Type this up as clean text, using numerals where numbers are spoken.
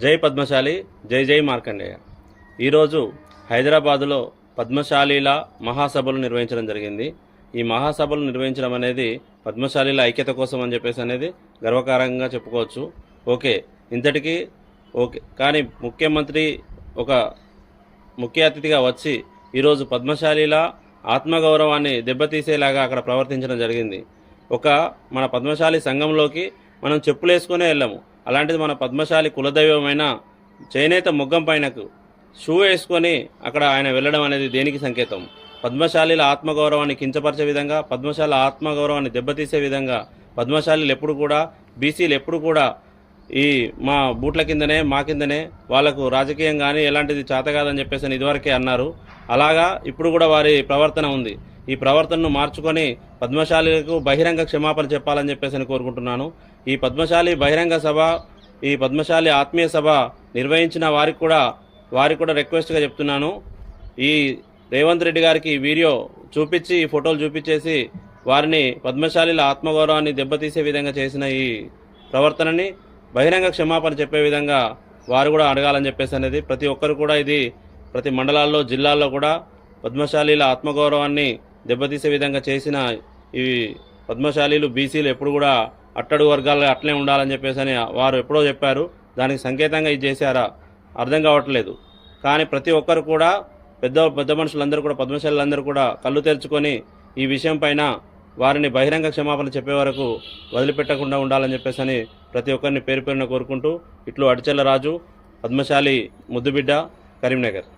జై పద్మశాలి, జై జై మార్కండేయ. ఈరోజు హైదరాబాదులో పద్మశాలీల మహాసభలు నిర్వహించడం జరిగింది. ఈ మహాసభలు నిర్వహించడం అనేది పద్మశాలీల ఐక్యత కోసం అని చెప్పేసి అనేది గర్వకారంగా చెప్పుకోవచ్చు. ఓకే, ఇంతటికి ఓకే. కానీ ముఖ్యమంత్రి ఒక ముఖ్య అతిథిగా వచ్చి ఈరోజు పద్మశాలీల ఆత్మగౌరవాన్ని దెబ్బతీసేలాగా అక్కడ ప్రవర్తించడం జరిగింది. మన పద్మశాలి సంఘంలోకి మనం చెప్పులేసుకునే వెళ్ళాము. అలాంటిది మన పద్మశాలి కులదైవమైన చేనేత మొగ్గం పైనకు షూ వేసుకొని అక్కడ ఆయన వెళ్ళడం అనేది దేనికి సంకేతం? పద్మశాలీల ఆత్మగౌరవాన్ని కించపరిచే విధంగా, పద్మశాల ఆత్మగౌరవాన్ని దెబ్బతీసే విధంగా పద్మశాలీలు ఎప్పుడు కూడా, బీసీలు ఎప్పుడు కూడా ఈ మా బూట్ల కిందనే, మా కిందనే, వాళ్లకు రాజకీయం కానీ ఎలాంటిది చేత కాదని చెప్పేసి ఇదివరకే అన్నారు. అలాగా ఇప్పుడు కూడా వారి ప్రవర్తన ఉంది. ఈ ప్రవర్తనను మార్చుకొని పద్మశాలీలకు బహిరంగ క్షమాపణ చెప్పాలని చెప్పేసి కోరుకుంటున్నాను. ఈ పద్మశాలి బహిరంగ సభ, ఈ పద్మశాలి ఆత్మీయ సభ నిర్వహించిన వారికి కూడా రిక్వెస్ట్గా చెప్తున్నాను. ఈ రేవంత్ రెడ్డి గారికి ఈ వీడియో చూపించి, ఈ ఫోటోలు చూపించేసి వారిని పద్మశాలీల ఆత్మగౌరవాన్ని దెబ్బతీసే విధంగా చేసిన ఈ ప్రవర్తనని బహిరంగ క్షమాపణ చెప్పే విధంగా వారు కూడా అడగాలని చెప్పేసి అనేది ప్రతి ఒక్కరు కూడా, ఇది ప్రతి మండలాల్లో, జిల్లాల్లో కూడా పద్మశాలీల ఆత్మగౌరవాన్ని దెబ్బతీసే విధంగా చేసిన ఈ పద్మశాలీలు, బీసీలు ఎప్పుడు కూడా అట్టడుగు వర్గాలు అట్లే ఉండాలని చెప్పేసి అని వారు ఎప్పుడో చెప్పారు. దానికి సంకేతంగా ఇది చేశారా అర్థం కావట్లేదు. కానీ ప్రతి ఒక్కరు కూడా, పెద్ద మనుషులందరూ కూడా, పద్మశాలీలందరూ కూడా కళ్ళు తెరుచుకొని ఈ విషయం పైన వారిని బహిరంగ క్షమాపణ చెప్పే వరకు వదిలిపెట్టకుండా ఉండాలని చెప్పేసి అని ప్రతి ఒక్కరిని పేరు పేరున కోరుకుంటూ, ఇట్లు అడిచెల్ల రాజు, పద్మశాలి ముద్దుబిడ్డ, కరీంనగర్.